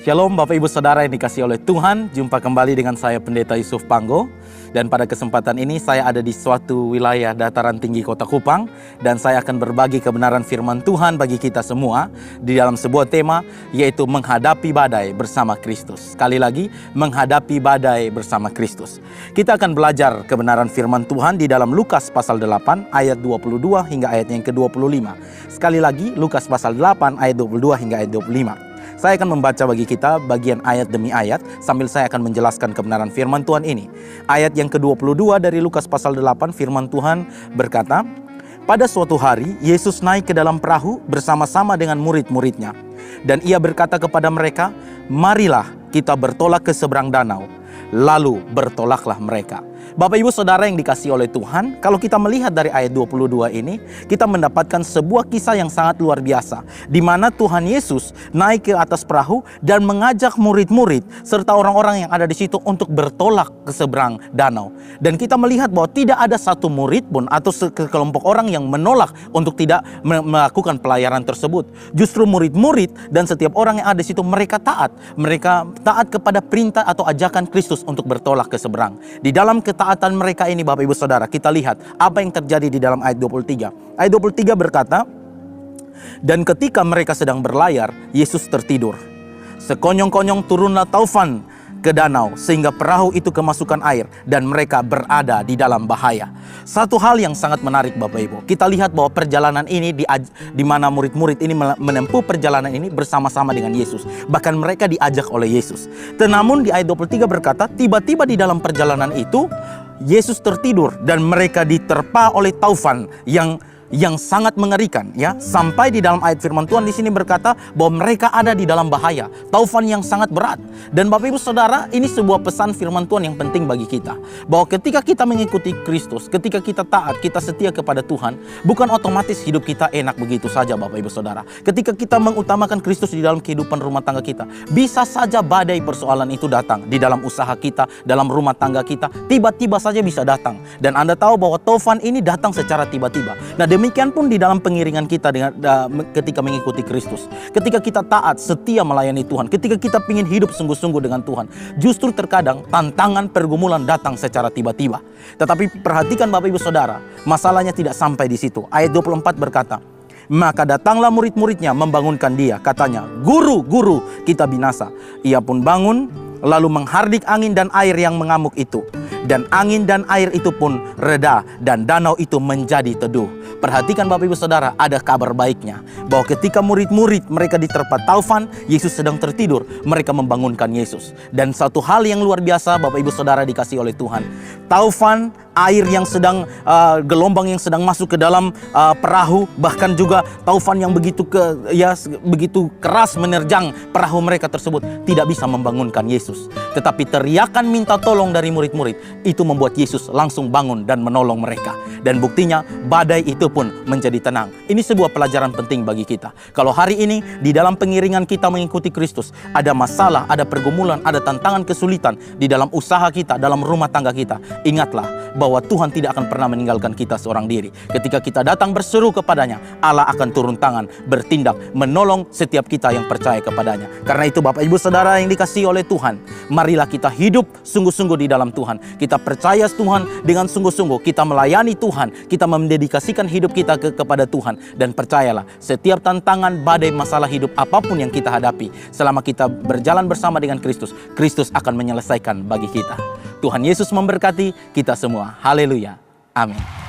Shalom Bapak Ibu Saudara yang dikasihi oleh Tuhan. Jumpa kembali dengan saya Pendeta Yusuf Panggo. Dan pada kesempatan ini saya ada di suatu wilayah dataran tinggi Kota Kupang. Dan saya akan berbagi kebenaran firman Tuhan bagi kita semua di dalam sebuah tema, yaitu menghadapi badai bersama Kristus. Sekali lagi, menghadapi badai bersama Kristus. Kita akan belajar kebenaran firman Tuhan di dalam Lukas pasal 8 ayat 22 hingga ayat yang ke-25. Sekali lagi, Lukas pasal 8 ayat 22 hingga ayat 25. Saya akan membaca bagi kita bagian ayat demi ayat sambil saya akan menjelaskan kebenaran firman Tuhan ini. Ayat yang ke-22 dari Lukas pasal 8, firman Tuhan berkata, "Pada suatu hari Yesus naik ke dalam perahu bersama-sama dengan murid-muridnya. Dan ia berkata kepada mereka, 'Marilah kita bertolak ke seberang danau.' Lalu bertolaklah mereka." Bapak Ibu Saudara yang dikasihi oleh Tuhan, kalau kita melihat dari ayat 22 ini, kita mendapatkan sebuah kisah yang sangat luar biasa, di mana Tuhan Yesus naik ke atas perahu dan mengajak murid-murid serta orang-orang yang ada di situ untuk bertolak ke seberang danau. Dan kita melihat bahwa tidak ada satu murid pun atau sekelompok orang yang menolak untuk tidak melakukan pelayaran tersebut. Justru murid-murid dan setiap orang yang ada di situ, mereka taat. Mereka taat kepada perintah atau ajakan Kristus untuk bertolak ke seberang. Di dalam ketaatan mereka ini, Bapak Ibu Saudara, kita lihat apa yang terjadi di dalam ayat 23. Ayat 23 berkata, "Dan ketika mereka sedang berlayar, Yesus tertidur. Sekonyong-konyong turunlah taufan ke danau sehingga perahu itu kemasukan air dan mereka berada di dalam bahaya." Satu hal yang sangat menarik Bapak Ibu, kita lihat bahwa perjalanan ini di mana murid-murid ini menempuh perjalanan ini bersama-sama dengan Yesus. Bahkan mereka diajak oleh Yesus. Namun di ayat 23 berkata, tiba-tiba di dalam perjalanan itu Yesus tertidur dan mereka diterpa oleh taufan yang sangat mengerikan, ya. Sampai di dalam ayat firman Tuhan di sini berkata bahwa mereka ada di dalam bahaya, taufan yang sangat berat. Dan Bapak Ibu Saudara, ini sebuah pesan firman Tuhan yang penting bagi kita, bahwa ketika kita mengikuti Kristus, ketika kita taat, kita setia kepada Tuhan, bukan otomatis hidup kita enak begitu saja Bapak Ibu Saudara. Ketika kita mengutamakan Kristus di dalam kehidupan rumah tangga kita, bisa saja badai persoalan itu datang di dalam usaha kita, dalam rumah tangga kita, tiba-tiba saja bisa datang. Dan Anda tahu bahwa taufan ini datang secara tiba-tiba. Nah, demikian pun di dalam pengiringan kita ketika mengikuti Kristus. Ketika kita taat, setia melayani Tuhan, ketika kita ingin hidup sungguh-sungguh dengan Tuhan, justru terkadang tantangan pergumulan datang secara tiba-tiba. Tetapi perhatikan Bapak Ibu Saudara, masalahnya tidak sampai di situ. Ayat 24 berkata, "Maka datanglah murid-muridnya membangunkan dia. Katanya, 'Guru, guru, kita binasa.' Ia pun bangun, lalu menghardik angin dan air yang mengamuk itu. Dan angin dan air itu pun reda dan danau itu menjadi teduh." Perhatikan Bapak Ibu Saudara, ada kabar baiknya. Bahwa ketika murid-murid mereka diterpa taufan, Yesus sedang tertidur, mereka membangunkan Yesus. Dan satu hal yang luar biasa Bapak Ibu Saudara dikasih oleh Tuhan. Taufan, air yang sedang, gelombang yang sedang masuk ke dalam perahu, bahkan juga taufan yang begitu keras menerjang perahu mereka tersebut, tidak bisa membangunkan Yesus. Tetapi teriakan minta tolong dari murid-murid, itu membuat Yesus langsung bangun dan menolong mereka. Dan buktinya badai itu pun menjadi tenang. Ini sebuah pelajaran penting bagi kita. Kalau hari ini di dalam pengiringan kita mengikuti Kristus, ada masalah, ada pergumulan, ada tantangan kesulitan di dalam usaha kita, dalam rumah tangga kita, ingatlah bahwa Tuhan tidak akan pernah meninggalkan kita seorang diri. Ketika kita datang berseru kepadanya, Allah akan turun tangan, bertindak, menolong setiap kita yang percaya kepadanya. Karena itu Bapak Ibu Saudara yang dikasihi oleh Tuhan, marilah kita hidup sungguh-sungguh di dalam Tuhan. Kita percaya Tuhan dengan sungguh-sungguh, kita melayani Tuhan, kita mendedikasikan hidup kita kepada Tuhan. Dan percayalah, setiap tantangan, badai, masalah hidup apapun yang kita hadapi, selama kita berjalan bersama dengan Kristus, Kristus akan menyelesaikan bagi kita. Tuhan Yesus memberkati kita semua. Haleluya. Amin.